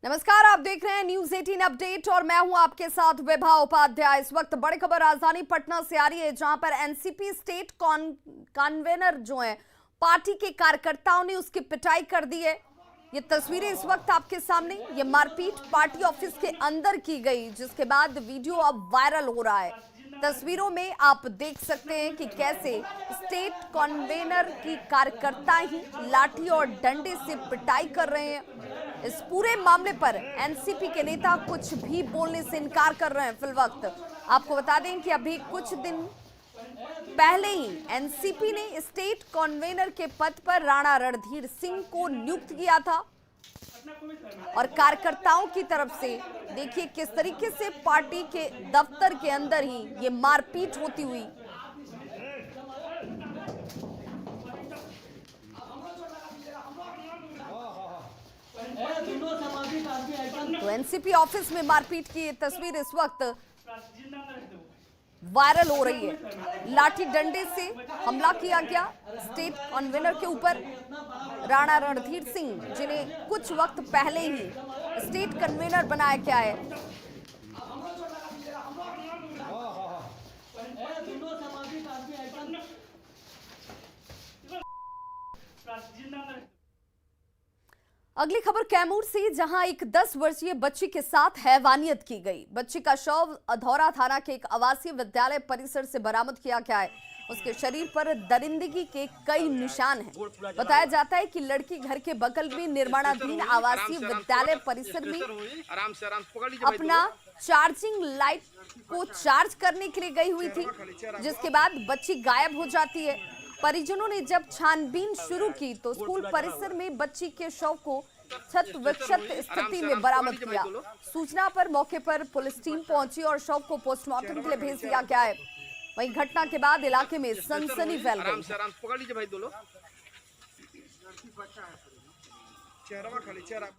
नमस्कार, आप देख रहे हैं न्यूज 18 अपडेट और मैं हूं आपके साथ विभा उपाध्याय। इस वक्त बड़ी खबर राजधानी पटना से आ रही है, जहां पर एनसीपी स्टेट कन्वेनर जो है पार्टी के कार्यकर्ताओं ने उसकी पिटाई कर दी है। ये तस्वीरें इस वक्त आपके सामने, ये मारपीट पार्टी ऑफिस के अंदर की गई, जिसके बाद वीडियो अब वायरल हो रहा है। तस्वीरों में आप देख सकते हैं कि कैसे स्टेट कन्वेनर की कार्यकर्ता ही लाठी और डंडे से पिटाई कर रहे हैं। इस पूरे मामले पर एनसीपी के नेता कुछ भी बोलने से इनकार कर रहे हैं। फिलवक्त आपको बता दें कि अभी कुछ दिन पहले ही एनसीपी ने स्टेट कन्वेनर के पद पर राणा रणधीर सिंह को नियुक्त किया था और कार्यकर्ताओं की तरफ से देखिए किस तरीके से पार्टी के दफ्तर के अंदर ही ये मारपीट होती हुई। तो एनसीपी ऑफिस में मारपीट की तस्वीर इस वक्त वायरल हो रही है। लाठी डंडे से हमला किया गया स्टेट कन्वेनर के ऊपर। राणा रणधीर सिंह, जिन्हें कुछ वक्त पहले ही स्टेट कन्वेनर बनाया गया है, अगली खबर कैमूर से, जहां एक 10 वर्षीय बच्ची के साथ हैवानियत की गई। बच्ची का शव अधौरा थाना के एक आवासीय विद्यालय परिसर से बरामद किया गया है। उसके शरीर पर दरिंदगी के कई निशान हैं। बताया जाता है कि लड़की घर के बगल में निर्माणाधीन आवासीय विद्यालय परिसर में अपना चार्जिंग लाइट को चार्ज करने के लिए गई हुई थी, जिसके बाद बच्ची गायब हो जाती है। परिजनों ने जब छानबीन शुरू की तो स्कूल परिसर में बच्ची के शव को क्षत विक्षत स्थिति में बरामद किया। सूचना पर मौके पर पुलिस टीम पहुंची और शव को पोस्टमार्टम के लिए भेज दिया गया है। वहीं घटना के बाद इलाके में सनसनी फैल गई है।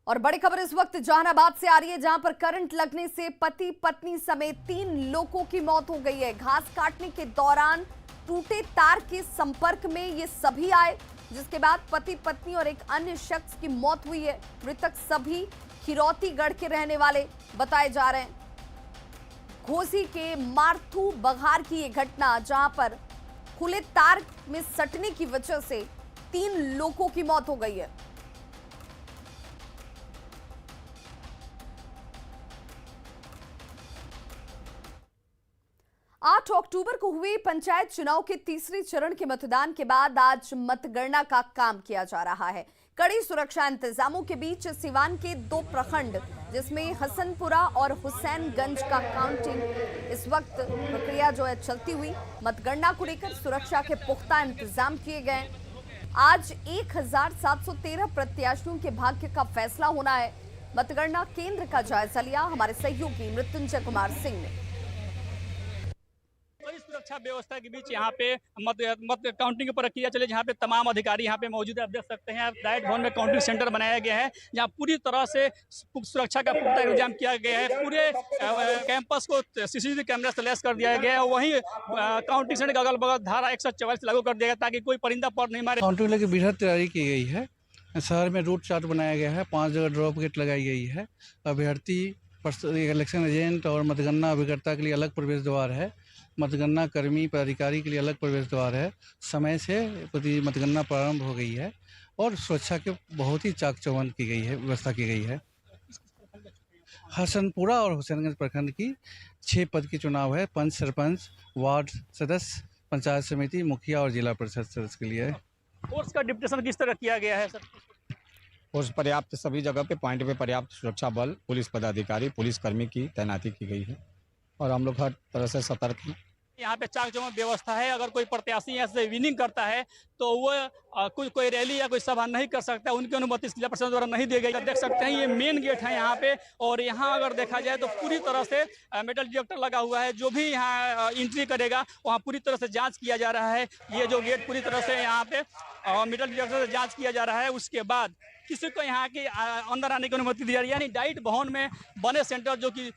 और बड़ी खबर इस वक्त जहानाबाद से आ रही है, जहां पर करंट लगने से पति पत्नी समेत 3 लोगों की मौत हो गई है। घास काटने के दौरान टूटे तार के संपर्क में ये सभी आए, जिसके बाद पति पत्नी और एक अन्य शख्स की मौत हुई है। मृतक सभी खिरौतीगढ़ के रहने वाले बताए जा रहे हैं। घोसी के मारथू बघार की ये घटना, जहां पर खुले तार में सटने की वजह से 3 लोगों की मौत हो गई है। 8 अक्टूबर को हुए पंचायत चुनाव के तीसरे चरण के मतदान के बाद आज मतगणना का काम किया जा रहा है। कड़ी सुरक्षा इंतजामों के बीच सिवान के 2 प्रखंड, जिसमें हसनपुरा और हुसैनगंज का काउंटिंग इस वक्त प्रक्रिया जो है चलती हुई। मतगणना को लेकर सुरक्षा के पुख्ता इंतजाम किए गए। आज 1713 प्रत्याशियों के भाग्य का फैसला होना है। मतगणना केंद्र का जायजा लिया हमारे सहयोगी मृत्युंजय कुमार सिंह ने। सुरक्षा व्यवस्था के बीच यहाँ पे मत काउंटिंग की प्रक्रिया चले, जहाँ पे तमाम अधिकारी यहाँ पे मौजूद है। आप देख सकते हैं डाइट भवन में काउंटिंग सेंटर बनाया गया है, जहाँ पूरी तरह से सुरक्षा का पुख्ता इंतजाम किया गया है। पूरे कैंपस को सीसीटीवी कैमरा से लैस कर दिया गया है। वहीं काउंटिंग सेंटर के अगल बगल धारा 144 लागू कर दिया गया, ताकि कोई परिंदा पर नहीं मारे। काउंटिंग लेकर बेहद तैयारी की गई है। शहर में रूट चार्ट बनाया गया है, 5 जगह ड्रॉप गेट लगाई गई है। अभ्यर्थी, इलेक्शन एजेंट और मतगणना अभिकर्ता के लिए अलग प्रवेश द्वार है। मतगणना कर्मी पदाधिकारी के लिए अलग प्रवेश द्वार है। समय से मतगणना प्रारंभ हो गई है और सुरक्षा के बहुत ही चाक चौबंद की गई है, व्यवस्था की गई है। हसनपुरा और हुसैनगंज प्रखंड की 6 पद की चुनाव है। पंच, सरपंच, वार्ड सदस्य, पंचायत समिति, मुखिया और जिला परिषद सदस्य के लिए। फोर्स का डिप्टेशन किस तरह किया गया है सर? फोर्स पर्याप्त, सभी जगह पे पॉइंट पे पर्याप्त सुरक्षा बल, पुलिस पदाधिकारी, पुलिस कर्मी की तैनाती की गई है और हम लोग हर तरह से सतर्क हैं। यहाँ पे चाक चौबंद व्यवस्था है। अगर कोई प्रत्याशी यहाँ से विनिंग करता है तो वो कोई रैली या कोई सभा नहीं कर सकता, उनकी अनुमति जिला प्रशासन द्वारा नहीं दी गई। देख सकते हैं ये मेन गेट है यहाँ पे, और यहाँ अगर देखा जाए तो पूरी तरह से मेटल डिटेक्टर लगा हुआ है। जो भी यहाँ एंट्री करेगा वहाँ पूरी तरह से जाँच किया जा रहा है। ये जो गेट पूरी तरह से यहाँ पे मेटल डिटेक्टर से जाँच किया जा रहा है। उसके बाद किसी को यहाँ के अंदर आने की अनुमति दी जा रही है। यानी डाइट भवन में बने सेंटर, जो कि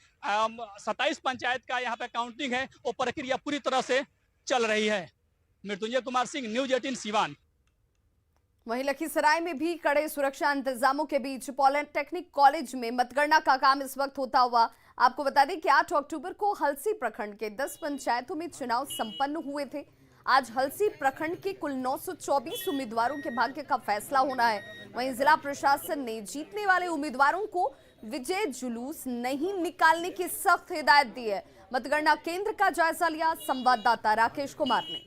27 पंचायत का यहाँ पे काउंटिंग है, वो प्रक्रिया पूरी तरह से चल रही है। मृत्युंजय कुमार सिंह, न्यूज 18 सिवान। वहीं लखीसराय में भी कड़े सुरक्षा इंतजामों के बीच पॉलिटेक्निक कॉलेज में मतगणना का काम इस वक्त होता हुआ। आपको बता दें कि 8 अक्टूबर को हलसी प्रखंड के 10 पंचायतों में चुनाव संपन्न हुए थे। आज हलसी प्रखंड के कुल 924 उम्मीदवारों के भाग्य का फैसला होना है। वहीं जिला प्रशासन ने जीतने वाले उम्मीदवारों को विजय जुलूस नहीं निकालने की सख्त हिदायत दी है। मतगणना केंद्र का जायजा लिया संवाददाता राकेश कुमार ने।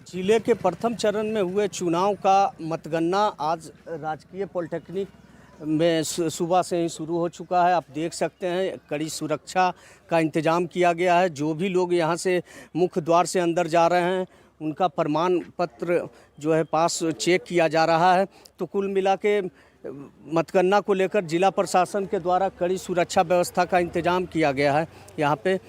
जिले के प्रथम चरण में हुए चुनाव का मतगणना आज राजकीय पॉलिटेक्निक में सुबह से ही शुरू हो चुका है। आप देख सकते हैं कड़ी सुरक्षा का इंतजाम किया गया है। जो भी लोग यहां से मुख्य द्वार से अंदर जा रहे हैं उनका प्रमाण पत्र जो है पास चेक किया जा रहा है। तो कुल मिला के मतगणना को लेकर जिला प्रशासन के द्वारा कड़ी सुरक्षा व्यवस्था का इंतजाम किया गया है। यहाँ पे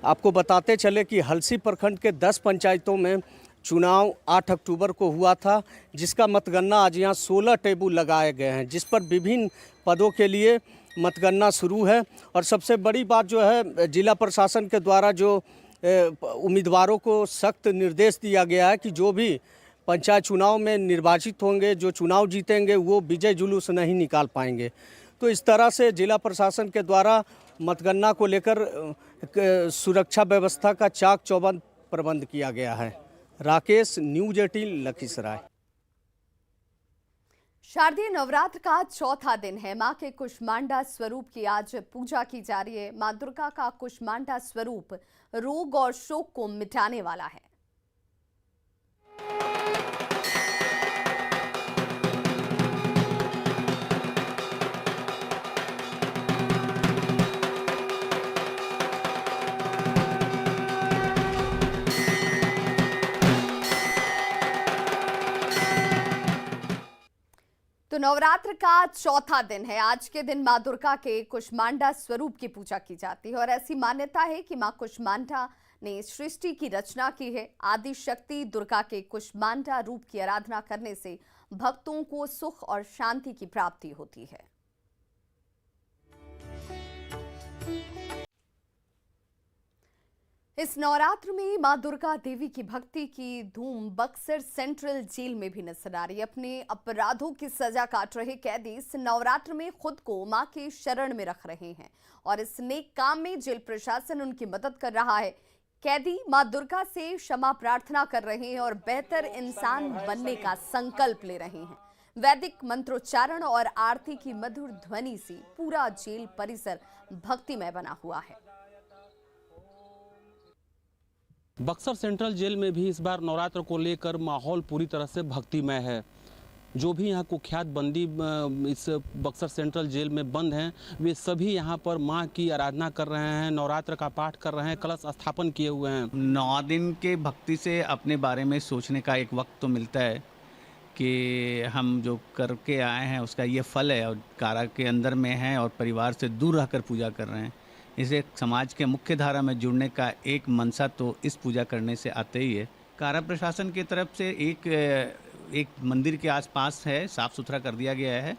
आपको बताते चले कि हलसी प्रखंड के 10 पंचायतों में चुनाव 8 अक्टूबर को हुआ था, जिसका मतगणना आज यहाँ 16 टेबल लगाए गए हैं, जिस पर विभिन्न पदों के लिए मतगणना शुरू है। और सबसे बड़ी बात जो है, जिला प्रशासन के द्वारा जो उम्मीदवारों को सख्त निर्देश दिया गया है कि जो भी पंचायत चुनाव में निर्वाचित होंगे, जो चुनाव जीतेंगे, वो विजय जुलूस नहीं निकाल पाएंगे। तो इस तरह से जिला प्रशासन के द्वारा मतगणना को लेकर सुरक्षा व्यवस्था का चाक चौबंद प्रबंध किया गया है। राकेश, न्यूज़ 18 लखीसराय। शारदीय नवरात्र का चौथा दिन है। मां के कुष्मांडा स्वरूप की आज पूजा की जा रही है। मां दुर्गा का कुष्मांडा स्वरूप रोग और शोक को मिटाने वाला है। तो नवरात्र का चौथा दिन है। आज के दिन मां दुर्गा के कुष्मांडा स्वरूप की पूजा की जाती है और ऐसी मान्यता है कि मां कुष्मांडा ने सृष्टि की रचना की है। आदि शक्ति दुर्गा के कुष्मांडा रूप की आराधना करने से भक्तों को सुख और शांति की प्राप्ति होती है। इस नवरात्र में मां दुर्गा देवी की भक्ति की धूम बक्सर सेंट्रल जेल में भी नजर आ रही है। अपने अपराधों की सजा काट रहे कैदी इस नवरात्र में खुद को मां के शरण में रख रहे हैं और इस नेक काम में जेल प्रशासन उनकी मदद कर रहा है। कैदी मां दुर्गा से क्षमा प्रार्थना कर रहे हैं और बेहतर इंसान बनने का संकल्प ले रहे हैं। वैदिक मंत्रोच्चारण और आरती की मधुर ध्वनि से पूरा जेल परिसर भक्तिमय बना हुआ है। बक्सर सेंट्रल जेल में भी इस बार नवरात्र को लेकर माहौल पूरी तरह से भक्तिमय है। जो भी यहाँ कुख्यात बंदी इस बक्सर सेंट्रल जेल में बंद हैं, वे सभी यहाँ पर माँ की आराधना कर रहे हैं, नवरात्र का पाठ कर रहे हैं, कलश स्थापन किए हुए हैं। 9 दिन के भक्ति से अपने बारे में सोचने का एक वक्त तो मिलता है कि हम जो करके आए हैं उसका ये फल है, और कारा के अंदर में हैं और परिवार से दूर रहकर पूजा कर रहे हैं। इसे समाज के मुख्य धारा में जुड़ने का एक मनसा तो इस पूजा करने से आते ही है। कारा प्रशासन की तरफ से एक मंदिर के आसपास है, साफ सुथरा कर दिया गया है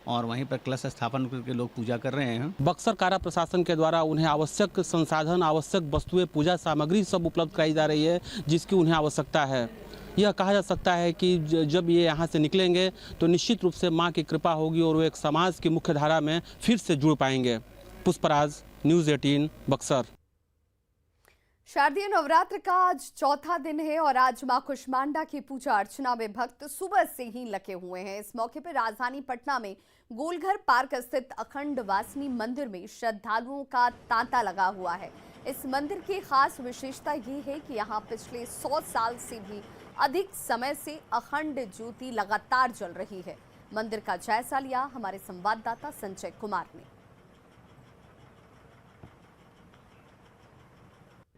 और वहीं पर कलश स्थापन करके लोग पूजा कर रहे हैं। बक्सर कारा प्रशासन के द्वारा उन्हें आवश्यक संसाधन, आवश्यक वस्तुएं, पूजा सामग्री सब उपलब्ध कराई जा रही है जिसकी उन्हें आवश्यकता है। यह कहा जा सकता है कि जब ये यहाँ से निकलेंगे तो निश्चित रूप से माँ की कृपा होगी और वो एक समाज की मुख्य धारा में फिर से जुड़ पाएंगे। पुष्पराज, न्यूज़ 18 बक्सर। शारदीय नवरात्र का आज चौथा दिन है और आज मां कुष्मांडा की पूजा अर्चना में भक्त सुबह से ही लगे हुए हैं। इस मौके पर राजधानी पटना में गोलघर पार्क स्थित अखंड वासनी मंदिर में श्रद्धालुओं का तांता लगा हुआ है। इस मंदिर की खास विशेषता ये है कि यहाँ पिछले 100 साल से भी अधिक समय से अखंड ज्योति लगातार जल रही है। मंदिर का जायजा लिया हमारे संवाददाता संजय कुमार ने।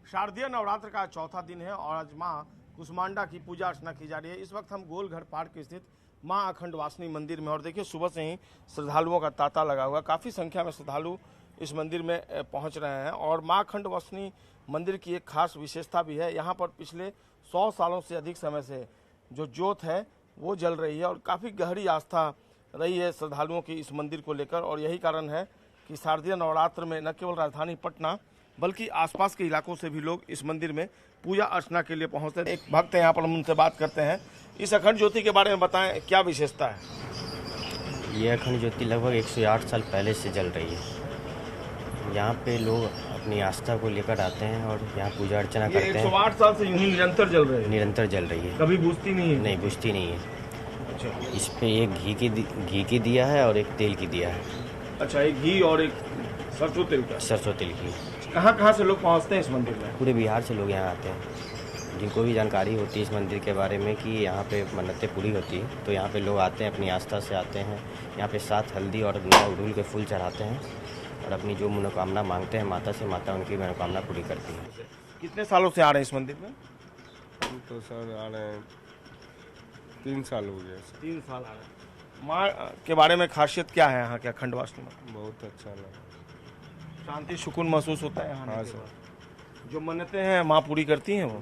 शारदीय नवरात्र का चौथा दिन है और आज मां कुष्मांडा की पूजा अर्चना की जा रही है। इस वक्त हम गोलघर पार्क स्थित मां अखंड वासनी मंदिर में, और देखिए सुबह से ही श्रद्धालुओं का तांता लगा हुआ। काफ़ी संख्या में श्रद्धालु इस मंदिर में पहुंच रहे हैं और मां अखंड वासनी मंदिर की एक खास विशेषता भी है। यहाँ पर पिछले 100 सालों से अधिक समय से जो ज्योत है वो जल रही है और काफ़ी गहरी आस्था रही है श्रद्धालुओं की इस मंदिर को लेकर। और यही कारण है कि शारदीय नवरात्र में न केवल राजधानी पटना बल्कि आसपास के इलाकों से भी लोग इस मंदिर में पूजा अर्चना के लिए पहुंचते हैं। एक भक्त है यहाँ पर, हम उनसे बात करते हैं। इस अखंड ज्योति के बारे में बताएं, क्या विशेषता है? ये अखंड ज्योति लगभग 108 साल पहले से जल रही है। यहाँ पे लोग अपनी आस्था को लेकर आते हैं और यहाँ पूजा अर्चना करते हैं। 108 साल से यूं ही निरंतर जल रही है? निरंतर जल रही है, कभी बुझती नहीं है? नहीं बुझती नहीं है। अच्छा, इस पे एक घी की दिया है और एक तेल की दिया है। अच्छा, एक घी और एक सरसों तेल का? सरसों तेल की। कहाँ से लोग पहुँचते हैं इस मंदिर में? पूरे बिहार से लोग यहाँ आते हैं। जिनको भी जानकारी होती है इस मंदिर के बारे में कि यहाँ पे मन्नतें पूरी होती है, तो यहाँ पे लोग आते हैं, अपनी आस्था से आते हैं। यहाँ पे 7 हल्दी और 9 अड़हुल के फूल चढ़ाते हैं और अपनी जो मनोकामना मांगते हैं माता से, माता उनकी मनोकामना पूरी करती है। कितने सालों से आ रहे हैं इस मंदिर में? हम तो सर आ रहे हैं 3 साल हो गए। 3 साल आ रहे हैं। माँ के बारे में खासियत क्या है यहाँ के अखंडवासिनी में? बहुत अच्छा लगा, शांति सुकून महसूस होता है यहाँ? हाँ के सर। बाद जो मन्नतें हैं माँ पूरी करती हैं वो?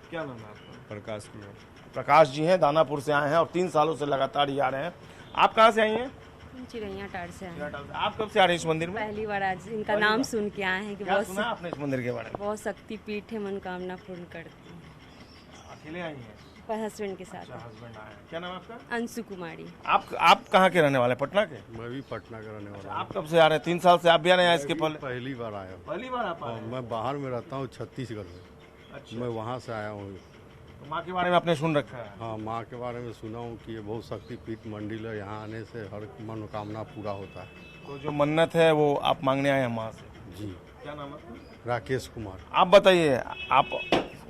क्या नाम है आपका? प्रकाश में। प्रकाश जी हैं, दानापुर से आए हैं और 3 सालों से लगातार ही आ रहे हैं। आप कहाँ से आई हैं? चिड़ैया टार से आए। आप कब से आ रहे हैं इस मंदिर में? पहली बार आज इनका नाम सुन के आए हैं कि क्या सुना आपने इस मंदिर के बारे में? बहुत शक्ति पीठ है, मनोकामना पूर्ण करती है। अकेले आई हैं? पर हस्बैंड के साथ। हस्बैंड आए हैं। क्या नाम है आपका? अंशु कुमारी। आप कहाँ के रहने वाले? पटना के? मैं भी पटना का रहने वाला हूँ। आप कब से आ रहे हैं? 3 साल से? आप भी आ रहे हैं इसके पहले? पहली बार आया हूँ। पहली बार आप आ रहे हैं? मैं बाहर में रहता हूँ छत्तीसगढ़ में। अच्छा, मैं वहाँ से आया हूँ। तो माँ के बारे में आपने सुन रखा है? हाँ, माँ के बारे में सुना हूँ कि ये बहुत शक्तिपीठ मंदिर है, यहाँ आने से हर मनोकामना पूरा होता है। तो जो मन्नत है वो आप मांगने आए हैं माँ से? जी। क्या नाम है? राकेश कुमार। आप बताइए, आप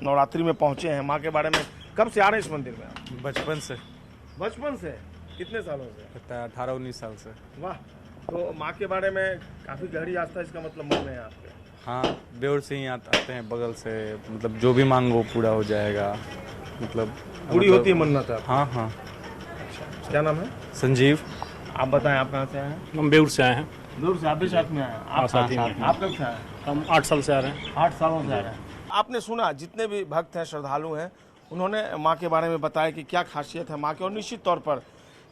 नवरात्रि में पहुँचे हैं, माँ के बारे में कब से आ रहे हैं इस मंदिर में? बचपन से। बचपन से? कितने सालों से? 18-19 साल से। वाह। तो माँ के बारे में काफ़ी गहरी आस्था, इसका मतलब मन है आपके? हाँ, बेउर से ही आते हैं, बगल से। मतलब जो भी मांगो पूरा हो जाएगा। मतलब पूरी होती है मन्नत? हाँ हाँ। अच्छा, क्या नाम है? संजीव। आप बताएं, आप कहाँ से आए हैं? हम बेउर से आए हैं। दूर से? आप भी साथ में आए हैं? आप साथ में? आप कब से आए हैं? हम 8 साल से आ रहे हैं। 8 सालों से आ रहे हैं। आपने सुना, जितने भी भक्त हैं, श्रद्धालु हैं, उन्होंने माँ के बारे में बताया कि क्या खासियत है माँ की। और निश्चित तौर पर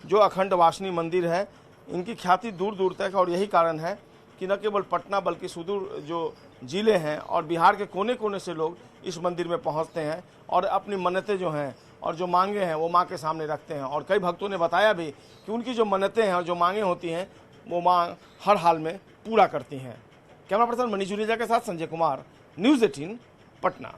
जो अखंड वासनी मंदिर है, इनकी ख्याति दूर दूर तक है। और यही कारण है कि न केवल पटना बल्कि सुदूर जो जिले हैं और बिहार के कोने कोने से लोग इस मंदिर में पहुंचते हैं और अपनी मन्नतें जो हैं और जो मांगे हैं वो माँ के सामने रखते हैं। और कई भक्तों ने बताया भी कि उनकी जो मन्नतें हैं और जो मांगे होती हैं वो माँ हर हाल में पूरा करती हैं। कैमरा पर्सन मनीष जुनेजा के साथ संजय कुमार, न्यूज़ 18 पटना।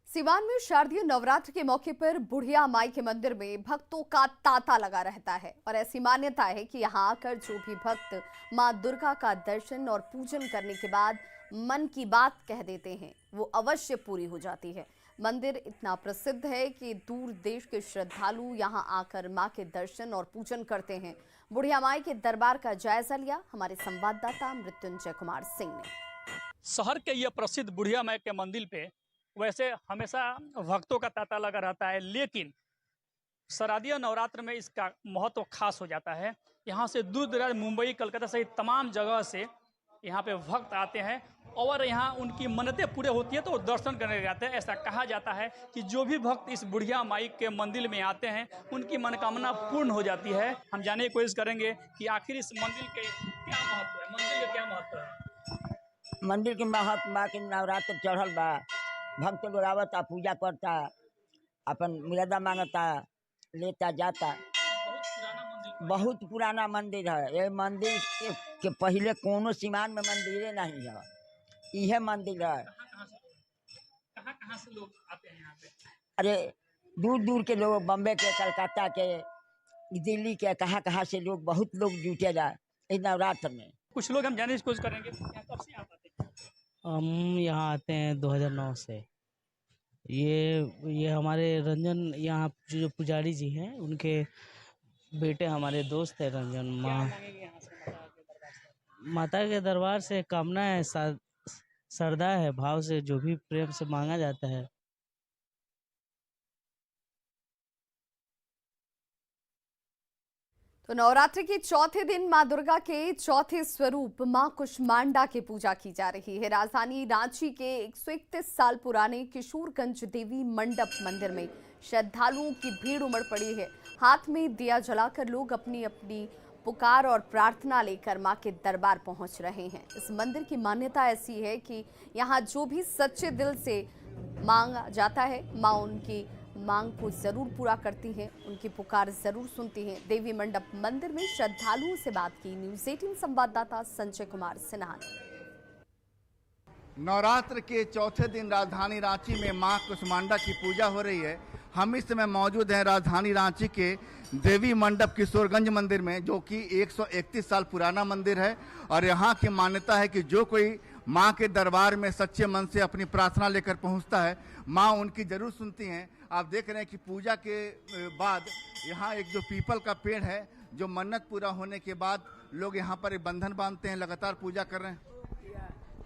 सिवान में शारदीय नवरात्र के मौके पर बुढ़िया माई के मंदिर में भक्तों का तांता लगा रहता है और ऐसी मान्यता है कि यहाँ आकर जो भी भक्त मां दुर्गा का दर्शन और पूजन करने के बाद मन की बात कह देते हैं वो अवश्य पूरी हो जाती है। मंदिर इतना प्रसिद्ध है कि दूर देश के श्रद्धालु यहाँ आकर मां के दर्शन और पूजन करते हैं। बुढ़िया माई के दरबार का जायजा लिया हमारे संवाददाता मृत्युंजय कुमार सिंह ने। शहर के ये प्रसिद्ध बुढ़िया माई के मंदिर पे वैसे हमेशा भक्तों का तांता लगा रहता है, लेकिन शारदीय नवरात्र में इसका महत्व खास हो जाता है। यहाँ से दूर दराज, मुंबई, कलकत्ता सहित तमाम जगह से यहाँ पे भक्त आते हैं और यहाँ उनकी मन्नतें पूरे होती है तो वो दर्शन करने जाते हैं। ऐसा कहा जाता है कि जो भी भक्त इस बुढ़िया माई के मंदिर में आते हैं उनकी मनोकामना पूर्ण हो जाती है। हम जानने की कोशिश करेंगे कि आखिर इस मंदिर के क्या महत्व है, मंदिर का क्या महत्व है। मंदिर के महत्व बा कि नवरात्र चढ़ल बा, भक्त लोग आवता, पूजा करता, अपन मुरादा मांगता, लेता जाता। बहुत पुराना मंदिर है। ये मंदिर के पहले कोनो सीमान में मंदिर नहीं है, यह मंदिर है। कहाँ से लोग आते हैं यहाँ पे? अरे दूर दूर के लोग, बम्बे के, कलकत्ता के, दिल्ली के, कहाँ से लोग, बहुत लोग जुटे जाए इस नवरात्र में। कुछ लोग हम जानने की कोशिश करेंगे कब से यहाँ आते हैं। हम यहाँ आते हैं 2009 से। ये हमारे रंजन यहाँ जो पुजारी जी हैं उनके बेटे, हमारे दोस्त है रंजन। माता के दरबार से कामना है, श्रद्धा है, भाव से जो भी प्रेम से मांगा जाता है। तो नवरात्रि के चौथे दिन मां दुर्गा के चौथे स्वरूप मां कुष्मांडा की पूजा की जा रही है। राजधानी रांची के 131 साल पुराने किशोरगंज देवी मंडप मंदिर में श्रद्धालुओं की भीड़ उमड़ पड़ी है। हाथ में दिया जलाकर लोग अपनी अपनी पुकार और प्रार्थना लेकर मां के दरबार पहुंच रहे हैं। इस मंदिर की मान्यता ऐसी है कि यहाँ जो भी सच्चे दिल से मांगा जाता है, मां उनकी मांग को जरूर पूरा करती हैं, उनकी पुकार जरूर सुनती हैं। देवी मंडप मंदिर में श्रद्धालुओं से बात की न्यूज़ 18 संवाददाता संजय कुमार सिन्हा ने। नवरात्र के चौथे दिन राजधानी रांची में मां कुष्मांडा की पूजा हो रही है। हम इस समय मौजूद हैं राजधानी रांची के देवी मंडप किशोरगंज मंदिर में, जो कि 131 साल पुराना मंदिर है। और यहाँ की मान्यता है कि जो कोई मां के दरबार में सच्चे मन से अपनी प्रार्थना लेकर पहुँचता है, मां उनकी जरूर सुनती हैं। आप देख रहे हैं कि पूजा के बाद यहाँ एक जो पीपल का पेड़ है, जो मन्नत पूरा होने के बाद लोग यहाँ पर एक बंधन बांधते हैं, लगातार पूजा कर रहे हैं।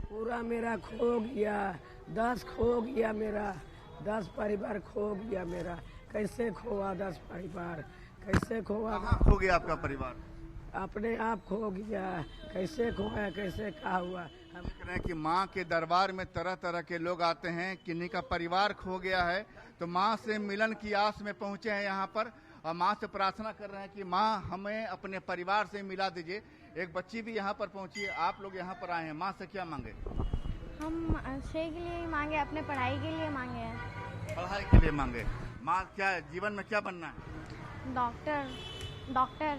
पूरा मेरा खो गया, 10 खो गया, मेरा 10 परिवार खो गया मेरा। कैसे खोआ 10 परिवार, कैसे खोआ? खो गया आपका परिवार? अपने आप खो गया। कैसे खोया, कैसे क्या हुआ? हम देख रहे हैं कि माँ के दरबार में तरह तरह के लोग आते हैं। किन्हीं का परिवार खो गया है तो माँ से मिलन की आस में पहुँचे हैं यहाँ पर, और माँ से प्रार्थना कर रहे हैं कि माँ हमें अपने परिवार से मिला दीजिए। एक बच्ची भी यहाँ पर पहुँची है। आप लोग यहाँ पर आए हैं, माँ से क्या मांगे? हम आश्रय के लिए मांगे, अपने पढ़ाई के लिए मांगे हैं। पढ़ाई के लिए मांगे। माँ क्या जीवन में क्या बनना है? डॉक्टर।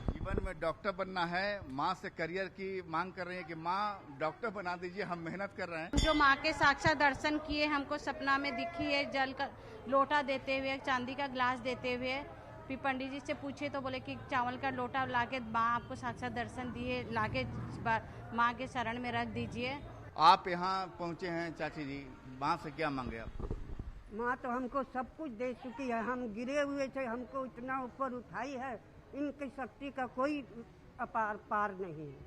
जीवन में डॉक्टर बनना है। माँ से करियर की मांग कर रही है कि माँ डॉक्टर बना दीजिए, हम मेहनत कर रहे हैं। जो माँ के साक्षात दर्शन किए, हमको सपना में दिखी है, जल का लोटा देते हुए, चांदी का ग्लास देते हुए। फिर पंडित जी से पूछे तो बोले कि चावल का लोटा लाके माँ आपको साक्षात दर्शन दिए, लाके माँ के शरण में रख दीजिए। आप यहाँ पहुँचे हैं चाची जी, माँ से क्या मांगे आप? माँ तो हमको सब कुछ दे चुकी है। हम गिरे हुए थे, हमको इतना ऊपर उठाई है। इनकी शक्ति का कोई पार नहीं है।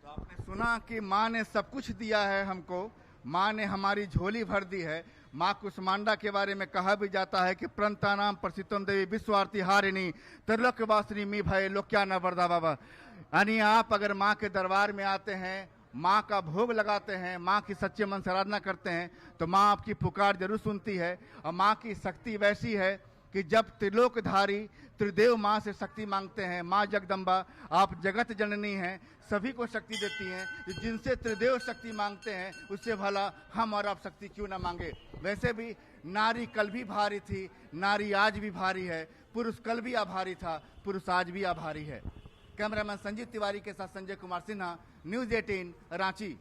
तो आपने सुना कि माँ ने सब कुछ दिया है हमको, माँ ने हमारी झोली भर दी है। माँ कुष्मांडा के बारे में कहा भी जाता है कि प्रणतानाम प्रसिद्धम देवी विश्वार्थी हारिणी त्रिलोक्यवासिनी मी भय लोक्या न वरदा बाबा। यानी आप अगर माँ के दरबार में आते हैं, माँ का भोग लगाते हैं, माँ की सच्चे मन से आराधना करते हैं, तो माँ आपकी पुकार जरूर सुनती है। और माँ की शक्ति वैसी है कि जब त्रिलोकधारी त्रिदेव माँ से शक्ति मांगते हैं, माँ जगदम्बा आप जगत जननी हैं, सभी को शक्ति देती हैं। जिनसे त्रिदेव शक्ति मांगते हैं, उससे भला हम और आप शक्ति क्यों ना मांगे। वैसे भी नारी कल भी भारी थी, नारी आज भी भारी है। पुरुष कल भी आभारी था, पुरुष आज भी आभारी है। कैमरामैन संजीव तिवारी के साथ संजय कुमार सिन्हा, न्यूज़ 18 रांची।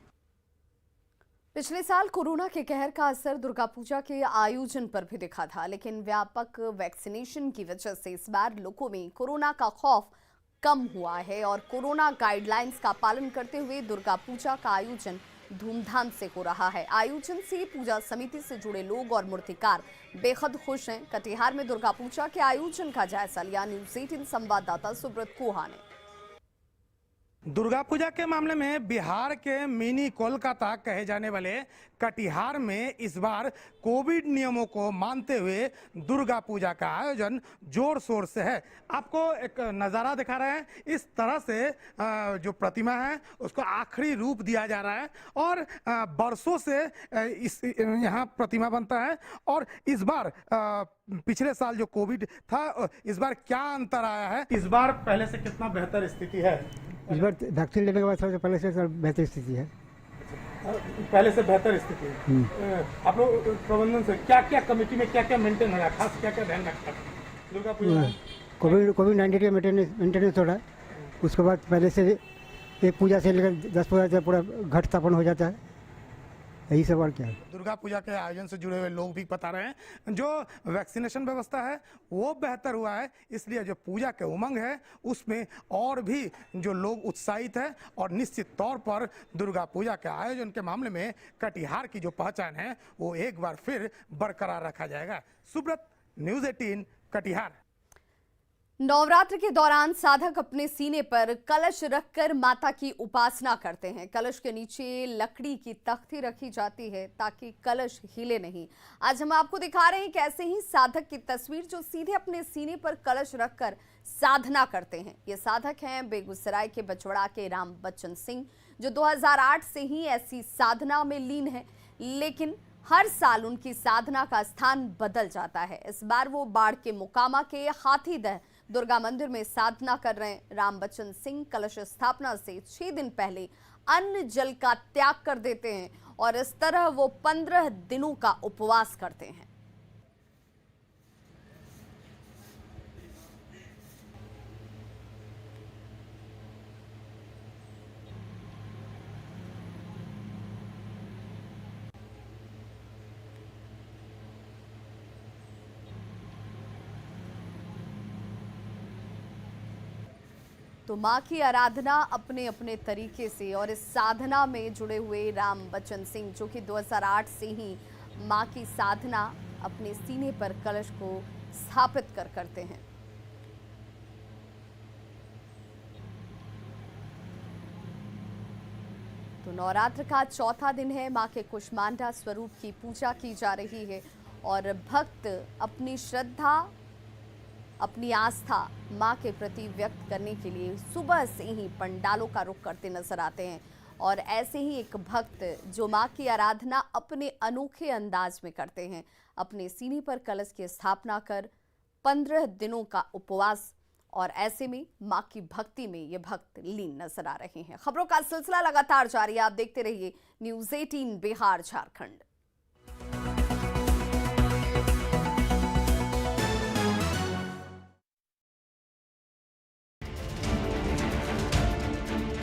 पिछले साल कोरोना के कहर का असर दुर्गा पूजा के आयोजन पर भी दिखा था, लेकिन व्यापक वैक्सीनेशन की वजह से इस बार लोगों में कोरोना का खौफ कम हुआ है और कोरोना गाइडलाइंस का पालन करते हुए दुर्गा पूजा का आयोजन धूमधाम से हो रहा है। आयोजन से पूजा समिति से जुड़े लोग और मूर्तिकार बेहद खुश हैं। कटिहार में दुर्गा पूजा के आयोजन का जायजा लिया न्यूज़ 18 संवाददाता सुब्रत कोहा ने। दुर्गा पूजा के मामले में बिहार के मिनी कोलकाता कहे जाने वाले कटिहार में इस बार कोविड नियमों को मानते हुए दुर्गा पूजा का आयोजन जोर शोर से है। आपको एक नज़ारा दिखा रहे हैं। इस तरह से जो प्रतिमा है उसको आखिरी रूप दिया जा रहा है और बरसों से इस यहाँ प्रतिमा बनता है। और इस बार पिछले साल जो कोविड था, इस बार क्या अंतर आया है? इस बार पहले से कितना बेहतर स्थिति है? इस बार वैक्सीन लेने के बाद सबसे पहले से बेहतर स्थिति है। पहले से बेहतर स्थिति है। आप लोग प्रबंधन से क्या क्या कमेटी में क्या क्या मेंटेन हो रहा है, खास क्या क्या ध्यान रखता है दुर्गा पूजा? कोविड-19 का मेंटेनेंस हो रहा है। उसके बाद पहले से एक पूजा से लेकर 10 पूजा से पूरा घट स्थापन हो जाता है। यही सब और क्या है। दुर्गा पूजा के आयोजन से जुड़े हुए लोग भी बता रहे हैं जो वैक्सीनेशन व्यवस्था है वो बेहतर हुआ है, इसलिए जो पूजा के उमंग है उसमें और भी जो लोग उत्साहित है। और निश्चित तौर पर दुर्गा पूजा के आयोजन के मामले में कटिहार की जो पहचान है वो एक बार फिर बरकरार रखा जाएगा। सुब्रत, न्यूज़ 18 कटिहार। नवरात्र के दौरान साधक अपने सीने पर कलश रखकर माता की उपासना करते हैं। कलश के नीचे लकड़ी की तख्ती रखी जाती है ताकि कलश हिले नहीं। आज हम आपको दिखा रहे हैं कैसे ही साधक की तस्वीर जो सीधे अपने सीने पर कलश रखकर साधना करते हैं। ये साधक हैं बेगूसराय के बछवाड़ा के राम बच्चन सिंह, जो 2008 से ही ऐसी साधना में लीन है, लेकिन हर साल उनकी साधना का स्थान बदल जाता है। इस बार वो बाढ़ के मोकामा के हाथीदह दुर्गा मंदिर में साधना कर रहे रामबचन सिंह कलश स्थापना से 6 दिन पहले अन्न जल का त्याग कर देते हैं और इस तरह वो 15 दिनों का उपवास करते हैं। तो मां की आराधना अपने अपने तरीके से, और इस साधना में जुड़े हुए रामबचन सिंह जो कि 2008 से ही मां की साधना अपने सीने पर कलश को स्थापित कर करते हैं। तो नवरात्र का चौथा दिन है, मां के कुष्मांडा स्वरूप की पूजा की जा रही है और भक्त अपनी श्रद्धा अपनी आस्था मां के प्रति व्यक्त करने के लिए सुबह से ही पंडालों का रुख करते नजर आते हैं। और ऐसे ही एक भक्त जो मां की आराधना अपने अनोखे अंदाज में करते हैं, अपने सीने पर कलश की स्थापना कर 15 दिनों का उपवास, और ऐसे में मां की भक्ति में ये भक्त लीन नजर आ रहे हैं। खबरों का सिलसिला लगातार जारी है, आप देखते रहिए न्यूज़ 18 बिहार झारखंड।